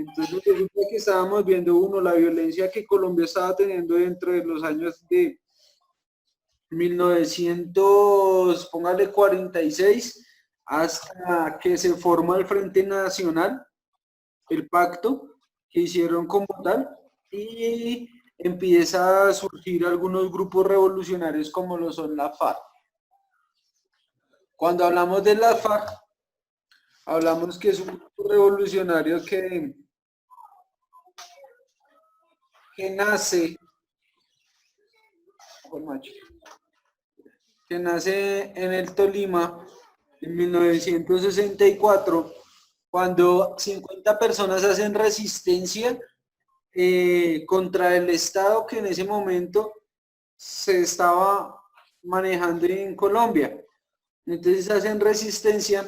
Entonces resulta que estábamos viendo uno, la violencia que Colombia estaba teniendo dentro de los años de 1900, póngale 46, hasta que se forma el Frente Nacional, el pacto que hicieron como tal, y empieza a surgir algunos grupos revolucionarios como lo son la FARC. Cuando hablamos de la FARC, hablamos que es un grupo revolucionario que nace, en el Tolima en 1964, cuando 50 personas hacen resistencia contra el Estado que en ese momento se estaba manejando en Colombia. Entonces hacen resistencia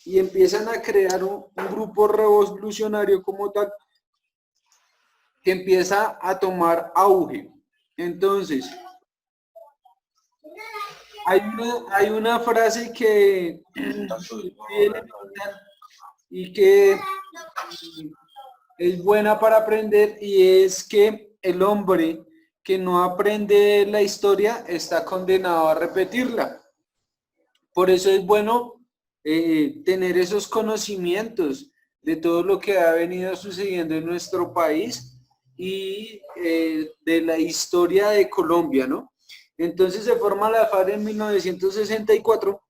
y empiezan a crear un grupo revolucionario como tal que empieza a tomar auge. Entonces, hay una frase que y que es buena para aprender, y es que el hombre que no aprende la historia está condenado a repetirla. Por eso es bueno tener esos conocimientos de todo lo que ha venido sucediendo en nuestro país y de la historia de Colombia, ¿no? Entonces se forma la FARC en 1964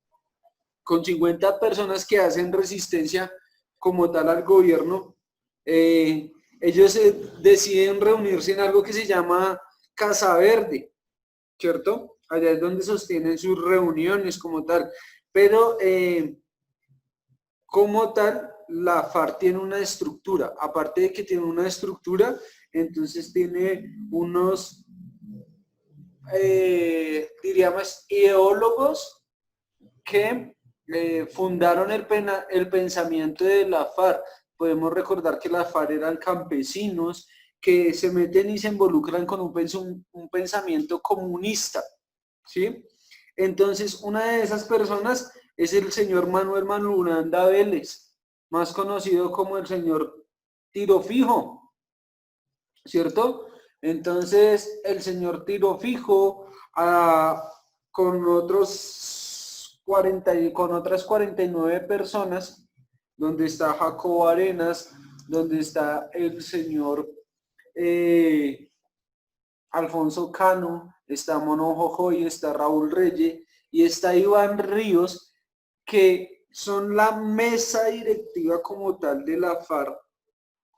con 50 personas que hacen resistencia como tal al gobierno. Ellos deciden reunirse en algo que se llama Casa Verde, ¿cierto? Allá es donde sostienen sus reuniones como tal. Pero como tal, la FARC tiene una estructura. Aparte de que tiene una estructura, entonces tiene unos, diríamos, ideólogos que fundaron el pensamiento de la FARC. Podemos recordar que la FARC eran campesinos que se meten y se involucran con un pensamiento comunista, ¿sí? Entonces, una de esas personas es el señor Manuel Marulanda Vélez, más conocido como el señor Tiro Fijo, ¿cierto? Entonces, el señor Tiro Fijo, con otras 49 personas, donde está Jacobo Arenas, donde está el señor Alfonso Cano, está Mono Jojoy, está Raúl Reyes y está Iván Ríos, que son la mesa directiva como tal de la FARC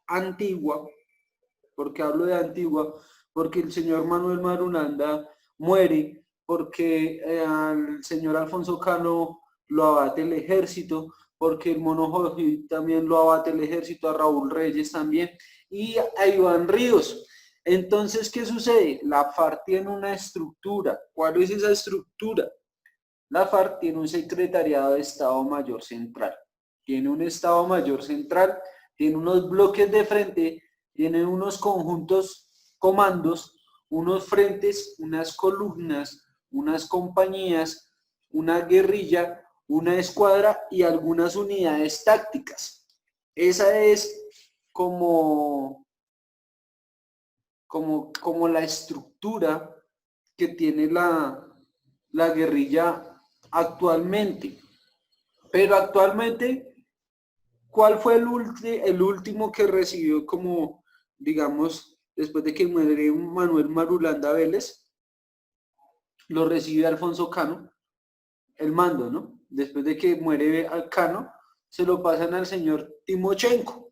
antigua. ¿Por qué hablo de antigua? Porque el señor Manuel Marulanda muere, porque al señor Alfonso Cano lo abate el ejército, porque el Mono Jojoy también lo abate el ejército, a Raúl Reyes también, y a Iván Ríos. Entonces, ¿qué sucede? La FARC tiene una estructura. ¿Cuál es esa estructura? La FARC tiene un secretariado de Estado Mayor Central. Tiene un Estado Mayor Central, tiene unos bloques de frente, tiene unos conjuntos comandos, unos frentes, unas columnas, unas compañías, una guerrilla, una escuadra y algunas unidades tácticas. Esa es como la estructura que tiene la guerrilla actualmente. Pero actualmente, ¿cuál fue el último que recibió como, digamos, después de que muere Manuel Marulanda Vélez? Lo recibe Alfonso Cano, el mando, ¿no? Después de que muere Cano, se lo pasan al señor Timochenko.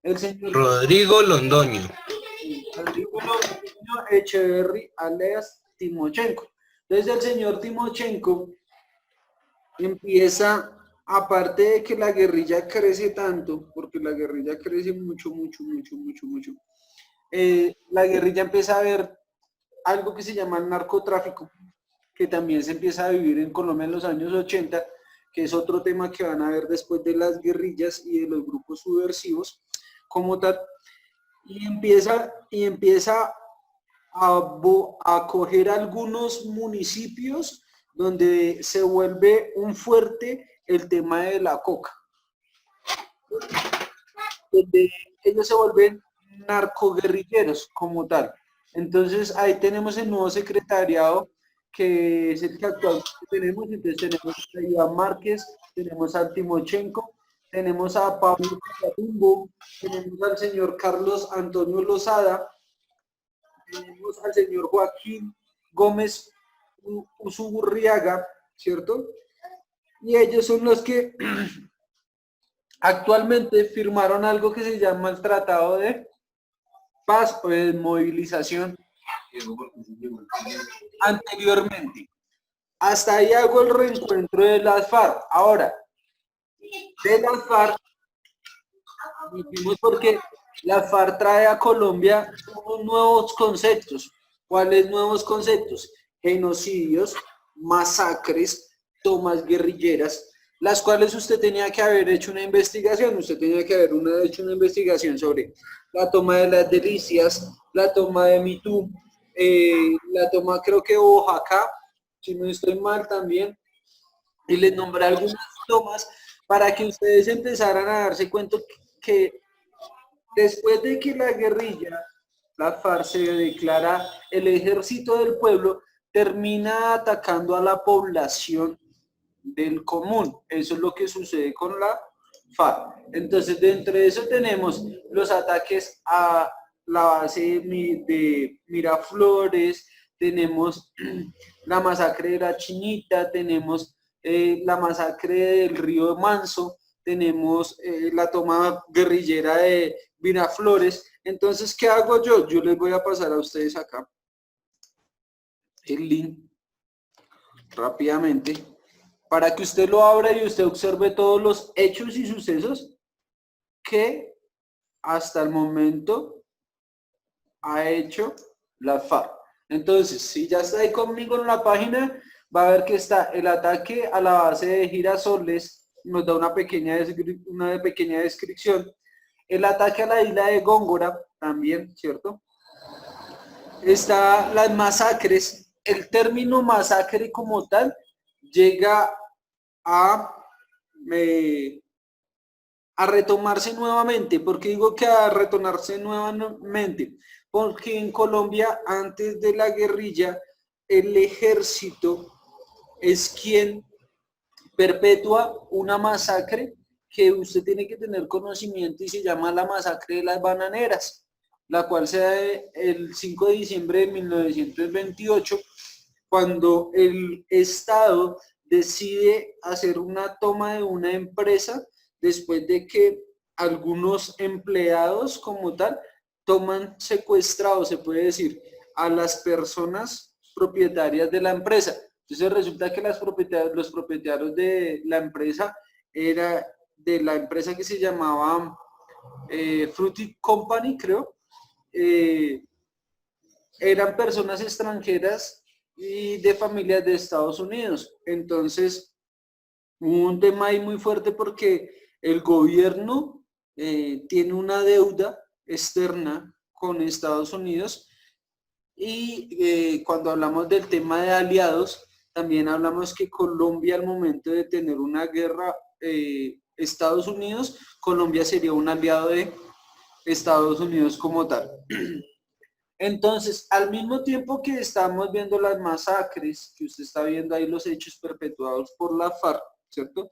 El señor Rodrigo Londoño. Rodrigo Londoño Echeverry, alias Timochenko. Entonces el señor Timochenko empieza, aparte de que la guerrilla crece tanto, porque la guerrilla crece mucho, la guerrilla empieza a ver algo que se llama el narcotráfico, que también se empieza a vivir en Colombia en los años 80, que es otro tema que van a ver después de las guerrillas y de los grupos subversivos como tal, y empieza a coger algunos municipios donde se vuelve un fuerte el tema de la coca. donde ellos se vuelven narcoguerrilleros como tal. Entonces ahí tenemos el nuevo secretariado que es el que actualmente tenemos. Entonces tenemos a Iván Márquez, tenemos a Timochenko, tenemos a Pablo Catumbo, tenemos al señor Carlos Antonio Lozada, tenemos al señor Joaquín Gómez Usuburriaga, ¿cierto? Y ellos son los que actualmente firmaron algo que se llama el Tratado de Paz o de Movilización anteriormente. Hasta ahí hago el reencuentro de las FARC. Ahora, de las FARC, porque la FARC trae a Colombia unos nuevos conceptos. ¿Cuáles nuevos conceptos? Genocidios, masacres, tomas guerrilleras, las cuales usted tenía que haber hecho una investigación. Usted tenía que haber hecho una investigación sobre la toma de las Delicias, la toma de Mitú, la toma creo que Oaxaca, si no estoy mal también, y les nombré algunas tomas para que ustedes empezaran a darse cuenta que después de que la guerrilla, la FARC, se declara el ejército del pueblo, termina atacando a la población del común. Eso es lo que sucede con la FARC. Entonces, dentro de eso tenemos los ataques a la base de Miraflores, tenemos la masacre de la Chinita, tenemos la masacre del Río Manso, tenemos la toma guerrillera de Miraflores. Entonces, ¿qué hago yo? Yo les voy a pasar a ustedes acá el link rápidamente para que usted lo abra y usted observe todos los hechos y sucesos que hasta el momento ha hecho la FARC. Entonces, si ya está ahí conmigo en la página, va a ver que está el ataque a la base de Girasoles, nos da una pequeña descripción. El ataque a la isla de Góngora, también, ¿cierto? Está las masacres. El término masacre como tal llega a retomarse nuevamente. ¿Por qué digo que a retornarse nuevamente? Porque en Colombia, antes de la guerrilla, el ejército es quien perpetúa una masacre que usted tiene que tener conocimiento y se llama la masacre de las bananeras, la cual se da el 5 de diciembre de 1928, cuando el Estado decide hacer una toma de una empresa después de que algunos empleados como tal toman secuestrados, se puede decir, a las personas propietarias de la empresa. Entonces resulta que los propietarios de la empresa era de la empresa que se llamaba Fruity Company, creo, eran personas extranjeras y de familias de Estados Unidos. Entonces, hubo un tema ahí muy fuerte porque el gobierno tiene una deuda externa con Estados Unidos y cuando hablamos del tema de aliados, también hablamos que Colombia al momento de tener una guerra Estados Unidos, Colombia sería un aliado de Estados Unidos como tal. Entonces, al mismo tiempo que estamos viendo las masacres, que usted está viendo ahí los hechos perpetuados por la FARC, ¿cierto?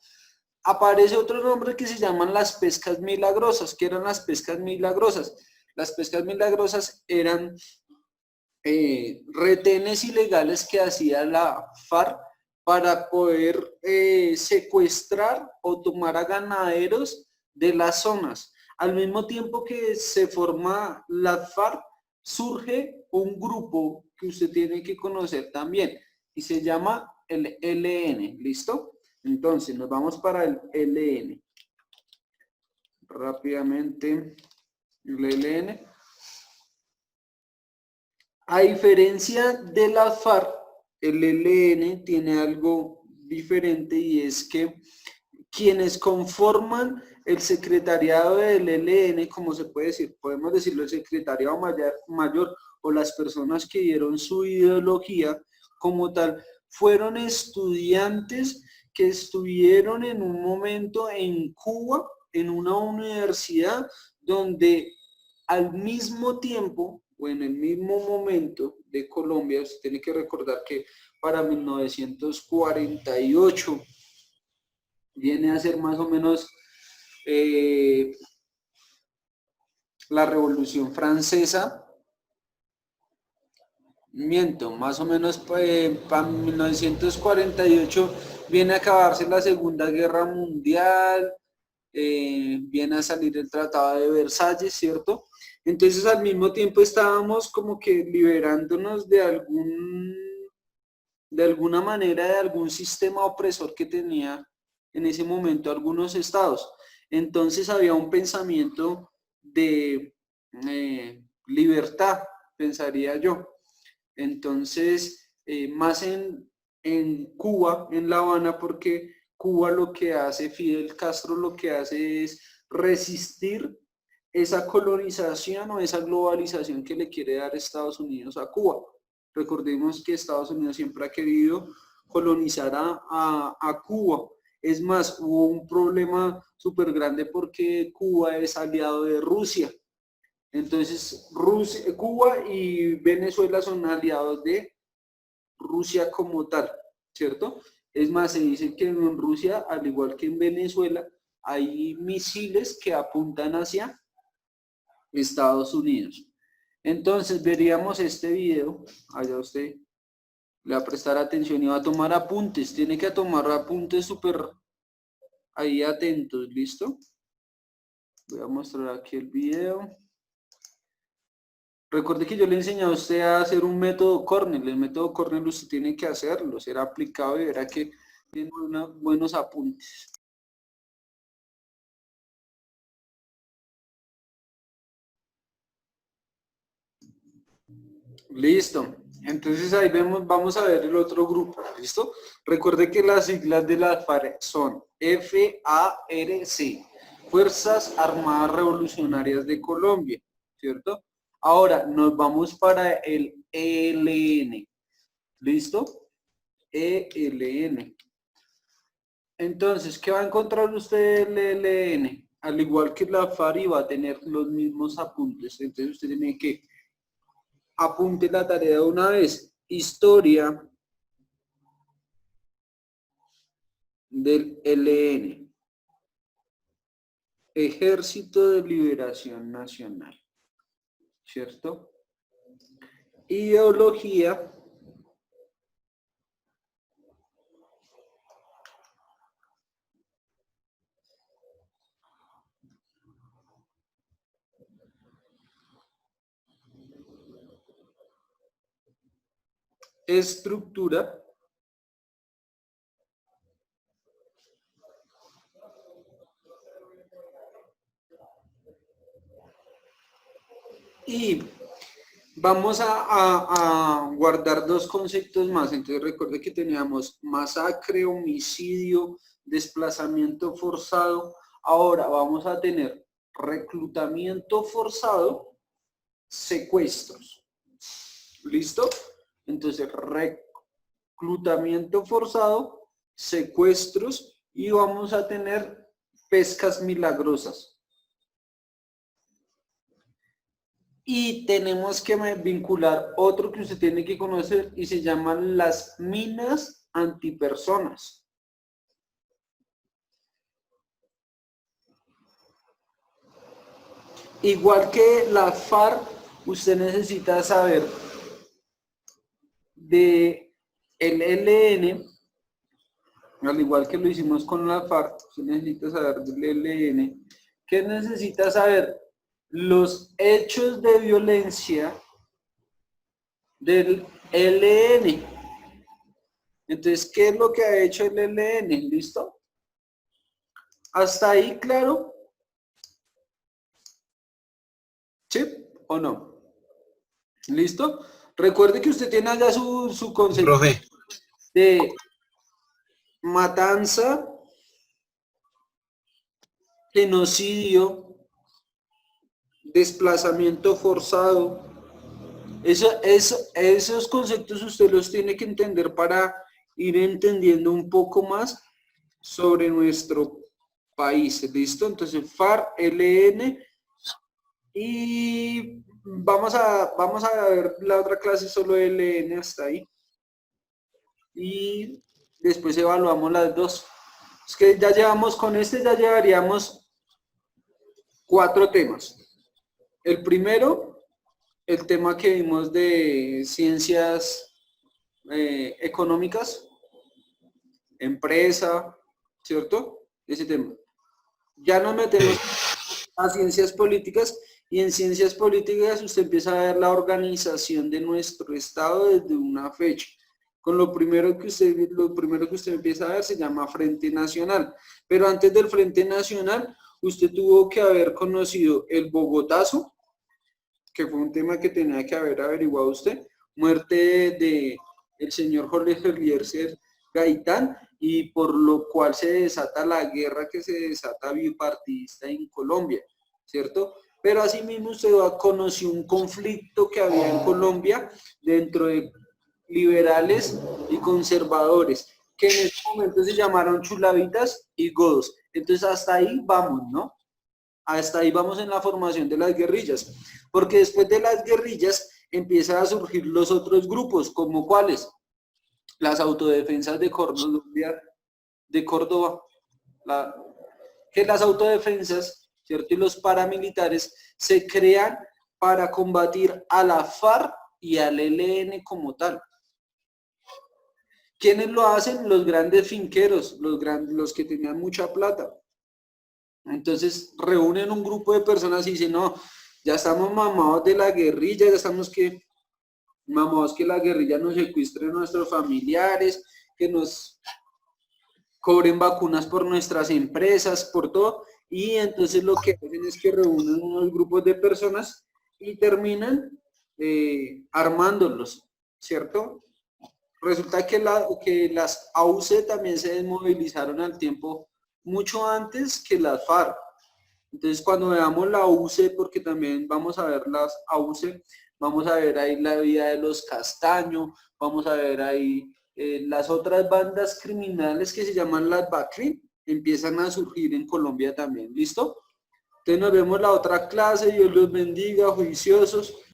Aparece otro nombre que se llaman las pescas milagrosas. ¿Qué eran las pescas milagrosas? Las pescas milagrosas eran retenes ilegales que hacía la FARC para poder secuestrar o tomar a ganaderos de las zonas. Al mismo tiempo que se forma la FARC, surge un grupo que usted tiene que conocer también y se llama el ELN, ¿listo? Entonces nos vamos para el ELN. Rápidamente, el ELN. A diferencia de la FARC, el ELN tiene algo diferente y es que quienes conforman el secretariado del ELN, como se puede decir, podemos decirlo, el secretariado mayor o las personas que dieron su ideología como tal, fueron estudiantes que estuvieron en un momento en Cuba, en una universidad, donde al mismo tiempo o en el mismo momento de Colombia, usted tiene que recordar que para 1948 viene a ser más o menos la Revolución Francesa. Miento, más o menos para 1948 viene a acabarse la Segunda Guerra Mundial, viene a salir el Tratado de Versalles, ¿cierto? Entonces al mismo tiempo estábamos como que liberándonos de alguna manera de algún sistema opresor que tenía en ese momento algunos estados. Entonces había un pensamiento de libertad, pensaría yo. Entonces, más en Cuba, en La Habana, porque Cuba lo que hace, Fidel Castro lo que hace es resistir esa colonización o esa globalización que le quiere dar Estados Unidos a Cuba. Recordemos que Estados Unidos siempre ha querido colonizar a Cuba. Es más, hubo un problema súper grande porque Cuba es aliado de Rusia. Entonces, Cuba y Venezuela son aliados de Rusia como tal, ¿cierto? Es más, se dice que en Rusia, al igual que en Venezuela, hay misiles que apuntan hacia Estados Unidos. Entonces, veríamos este video, allá usted le va a prestar atención y va a tomar apuntes, tiene que tomar apuntes súper ahí atentos, ¿listo? Voy a mostrar aquí el video. Recuerde que yo le enseñé a usted a hacer un método Cornell. El método Cornell usted tiene que hacerlo, será aplicado y verá que tiene buenos apuntes. Listo. Entonces ahí vamos a ver el otro grupo. ¿Listo? Recuerde que las siglas de la FARC son FARC, Fuerzas Armadas Revolucionarias de Colombia, ¿cierto? Ahora nos vamos para el ELN. ¿Listo? ELN. Entonces, ¿qué va a encontrar usted en el ELN? Al igual que la FARC va a tener los mismos apuntes. Entonces usted tiene que apunte la tarea de una vez. Historia del ELN. Ejército de Liberación Nacional. ¿Cierto? Ideología. Estructura. Y vamos a guardar dos conceptos más. Entonces recuerde que teníamos masacre, homicidio, desplazamiento forzado. Ahora vamos a tener reclutamiento forzado, secuestros. ¿Listo? Entonces reclutamiento forzado, secuestros y vamos a tener pescas milagrosas. Y tenemos que vincular otro que usted tiene que conocer y se llaman las minas antipersonas. Igual que la FARC, usted necesita saber de el ELN, al igual que lo hicimos con la FARC, usted necesita saber del ELN. ¿Qué necesita saber? Los hechos de violencia del ELN. Entonces, ¿qué es lo que ha hecho el ELN? ¿Listo? ¿Hasta ahí claro? ¿Sí o no? ¿Listo? Recuerde que usted tiene allá su concepto de matanza, genocidio, desplazamiento forzado. Esos conceptos usted los tiene que entender para ir entendiendo un poco más sobre nuestro país. ¿Listo? Entonces, FARC, ELN, Y vamos a ver la otra clase, solo LN hasta ahí. Y después evaluamos las dos. Es que ya llevamos, con este ya llevaríamos 4 temas. El primero, el tema que vimos de ciencias económicas, empresa, ¿cierto? Ese tema. Ya nos metemos a ciencias políticas y en ciencias políticas usted empieza a ver la organización de nuestro Estado desde una fecha. Con lo primero que usted empieza a ver se llama Frente Nacional. Pero antes del Frente Nacional, usted tuvo que haber conocido el Bogotazo, que fue un tema que tenía que haber averiguado usted, muerte de el señor Jorge Eliezer Gaitán, y por lo cual se desata la guerra que se desata bipartidista en Colombia, ¿cierto? Pero asimismo usted conoció un conflicto que había en Colombia dentro de liberales y conservadores, que en ese momento se llamaron chulavitas y godos. Entonces hasta ahí vamos, ¿no? Hasta ahí vamos en la formación de las guerrillas, porque después de las guerrillas empiezan a surgir los otros grupos, como cuáles, las autodefensas de Córdoba, la, que las autodefensas, ¿cierto? Y los paramilitares se crean para combatir a la FARC y al ELN como tal. ¿Quiénes lo hacen? Los grandes finqueros, los que tenían mucha plata. Entonces reúnen un grupo de personas y dicen, no, ya estamos mamados de la guerrilla, ya estamos mamados que la guerrilla nos secuestre a nuestros familiares, que nos cobren vacunas por nuestras empresas, por todo. Y entonces lo que hacen es que reúnen unos grupos de personas y terminan armándolos, ¿cierto? Resulta que las AUC también se desmovilizaron al tiempo mucho antes que las FARC. Entonces, cuando veamos la UCE, porque también vamos a ver las AUCE, vamos a ver ahí la vida de los Castaño, vamos a ver ahí las otras bandas criminales que se llaman las BACRI, empiezan a surgir en Colombia también, ¿listo? Entonces nos vemos la otra clase, Dios los bendiga, juiciosos.